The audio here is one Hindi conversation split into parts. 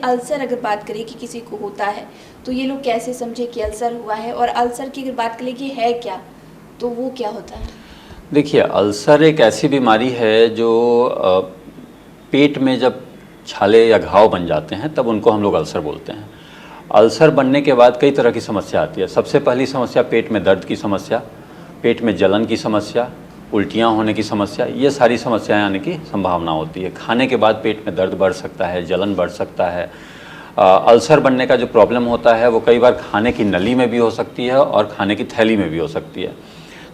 अल्सर अगर बात करें कि किसी को होता है तो ये लोग कैसे समझे कि अल्सर हुआ है, और अल्सर की अगर बात करें कि है क्या, तो वो क्या होता है? देखिए, अल्सर एक ऐसी बीमारी है जो पेट में जब छाले या घाव बन जाते हैं तब उनको हम लोग अल्सर बोलते हैं। अल्सर बनने के बाद कई तरह की समस्या आती है। सबसे पहली समस्या पेट में दर्द की समस्या, पेट में जलन की समस्या, उल्टियाँ होने की समस्या, ये सारी समस्याएं आने की संभावना होती है। खाने के बाद पेट में दर्द बढ़ सकता है, जलन बढ़ सकता है। अल्सर बनने का जो प्रॉब्लम होता है वो कई बार खाने की नली में भी हो सकती है और खाने की थैली में भी हो सकती है।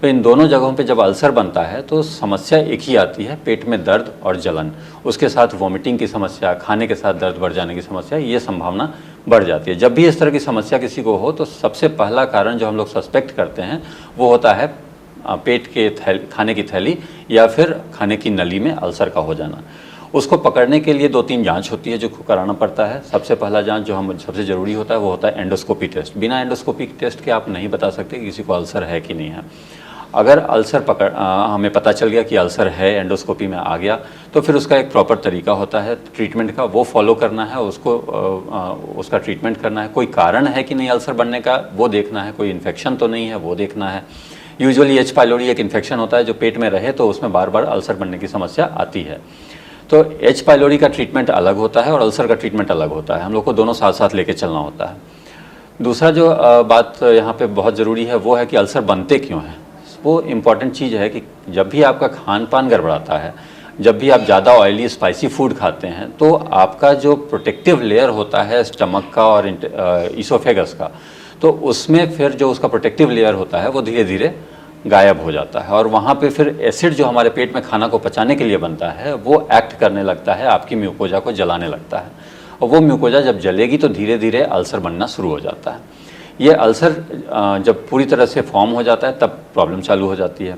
तो इन दोनों जगहों पे जब अल्सर बनता है तो समस्या एक ही आती है, पेट में दर्द और जलन, उसके साथ वोमिटिंग की समस्या, खाने के साथ दर्द बढ़ जाने की समस्या, ये संभावना बढ़ जाती है। जब भी इस तरह की समस्या किसी को हो तो सबसे पहला कारण जो हम लोग सस्पेक्ट करते हैं वो होता है पेट के खाने की थैली या फिर खाने की नली में अल्सर का हो जाना। उसको पकड़ने के लिए 2-3 जांच होती है जो कराना पड़ता है। सबसे पहला जांच जो हम सबसे ज़रूरी होता है वो होता है एंडोस्कोपी टेस्ट। बिना एंडोस्कोपी टेस्ट के आप नहीं बता सकते कि किसी को अल्सर है कि नहीं है। अगर अल्सर हमें पता चल गया कि अल्सर है, एंडोस्कोपी में आ गया, तो फिर उसका एक प्रॉपर तरीका होता है ट्रीटमेंट का, वो फॉलो करना है, उसका ट्रीटमेंट करना है। कोई कारण है कि नहीं अल्सर बनने का वो देखना है, कोई इन्फेक्शन तो नहीं है वो देखना है। यूजुअली एच पाइलोरी एक इन्फेक्शन होता है जो पेट में रहे तो उसमें बार बार अल्सर बनने की समस्या आती है। तो एच पाइलोरी का ट्रीटमेंट अलग होता है और अल्सर का ट्रीटमेंट अलग होता है। हम लोग को दोनों साथ साथ लेके चलना होता है। दूसरा जो बात यहाँ पे बहुत ज़रूरी है वो है कि अल्सर बनते क्यों हैं। वो इम्पॉर्टेंट चीज़ है कि जब भी आपका खान पान गड़बड़ाता है, जब भी आप ज़्यादा ऑयली स्पाइसी फूड खाते हैं, तो आपका जो प्रोटेक्टिव लेयर होता है स्टमक का और ईसोफेगस का, तो उसमें फिर जो उसका प्रोटेक्टिव लेयर होता है वो धीरे धीरे गायब हो जाता है और वहाँ पे फिर एसिड जो हमारे पेट में खाना को पचाने के लिए बनता है वो एक्ट करने लगता है, आपकी म्यूकोजा को जलाने लगता है। और वो म्यूकोजा जब जलेगी तो धीरे धीरे अल्सर बनना शुरू हो जाता है। ये अल्सर जब पूरी तरह से फॉर्म हो जाता है तब प्रॉब्लम चालू हो जाती है।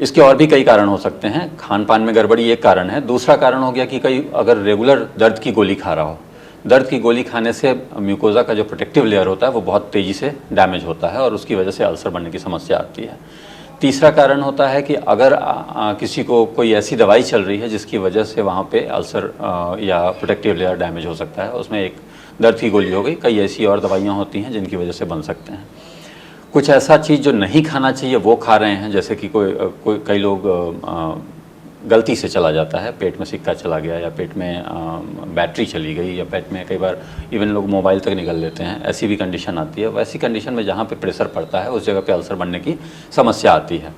इसके और भी कई कारण हो सकते हैं। खान पान में गड़बड़ी एक कारण है। दूसरा कारण हो गया कि कई अगर रेगुलर दर्द की गोली खा रहा हो, दर्द की गोली खाने से म्यूकोजा का जो प्रोटेक्टिव लेयर होता है वो बहुत तेज़ी से डैमेज होता है और उसकी वजह से अल्सर बनने की समस्या आती है। तीसरा कारण होता है कि अगर किसी को कोई ऐसी दवाई चल रही है जिसकी वजह से वहाँ पे अल्सर या प्रोटेक्टिव लेयर डैमेज हो सकता है। उसमें एक दर्द की गोली हो गई, कई ऐसी और दवाइयाँ होती हैं जिनकी वजह से बन सकते हैं। कुछ ऐसा चीज़ जो नहीं खाना चाहिए वो खा रहे हैं, जैसे कि कई लोग गलती से चला जाता है, पेट में सिक्का चला गया या पेट में बैटरी चली गई या पेट में कई बार इवन लोग मोबाइल तक निकल लेते हैं, ऐसी भी कंडीशन आती है। वैसी कंडीशन में जहाँ पे प्रेशर पड़ता है उस जगह पे अल्सर बनने की समस्या आती है।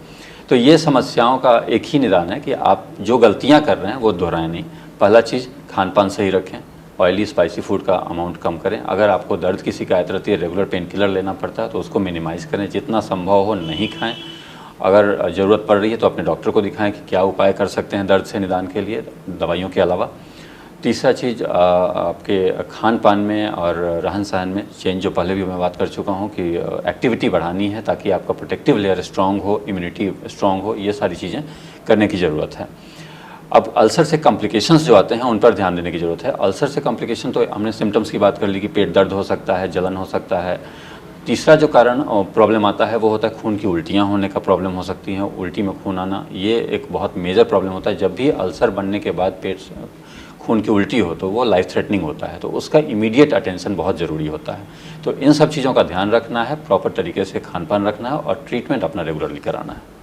तो ये समस्याओं का एक ही निदान है कि आप जो गलतियाँ कर रहे हैं वो दोहराएं नहीं। पहला चीज़, खान पान सही रखें, ऑयली स्पाइसी फूड का अमाउंट कम करें। अगर आपको दर्द की शिकायत रहती है, रेगुलर पेन किलर लेना पड़ता है तो उसको मिनिमाइज़ करें, जितना संभव हो नहीं खाएं। अगर ज़रूरत पड़ रही है तो अपने डॉक्टर को दिखाएं कि क्या उपाय कर सकते हैं दर्द से निदान के लिए दवाइयों के अलावा। तीसरा चीज़, आपके खान पान में और रहन सहन में चेंज, जो पहले भी मैं बात कर चुका हूँ कि एक्टिविटी बढ़ानी है ताकि आपका प्रोटेक्टिव लेयर स्ट्रॉन्ग हो, इम्यूनिटी स्ट्रॉन्ग हो, ये सारी चीज़ें करने की ज़रूरत है। अब अल्सर से कॉम्प्लिकेशंस जो आते हैं उन पर ध्यान देने की ज़रूरत है। अल्सर से कॉम्प्लिकेशन तो हमने सिम्टम्स की बात कर ली कि पेट दर्द हो सकता है, जलन हो सकता है। तीसरा जो कारण प्रॉब्लम आता है वो होता है खून की उल्टियाँ होने का प्रॉब्लम हो सकती हैं, उल्टी में खून आना, ये एक बहुत मेजर प्रॉब्लम होता है। जब भी अल्सर बनने के बाद पेट खून की उल्टी हो तो वो लाइफ थ्रेटनिंग होता है, तो उसका इमीडिएट अटेंशन बहुत ज़रूरी होता है। तो इन सब चीज़ों का ध्यान रखना है, प्रॉपर तरीके से खान पान रखना है और ट्रीटमेंट अपना रेगुलरली कराना है।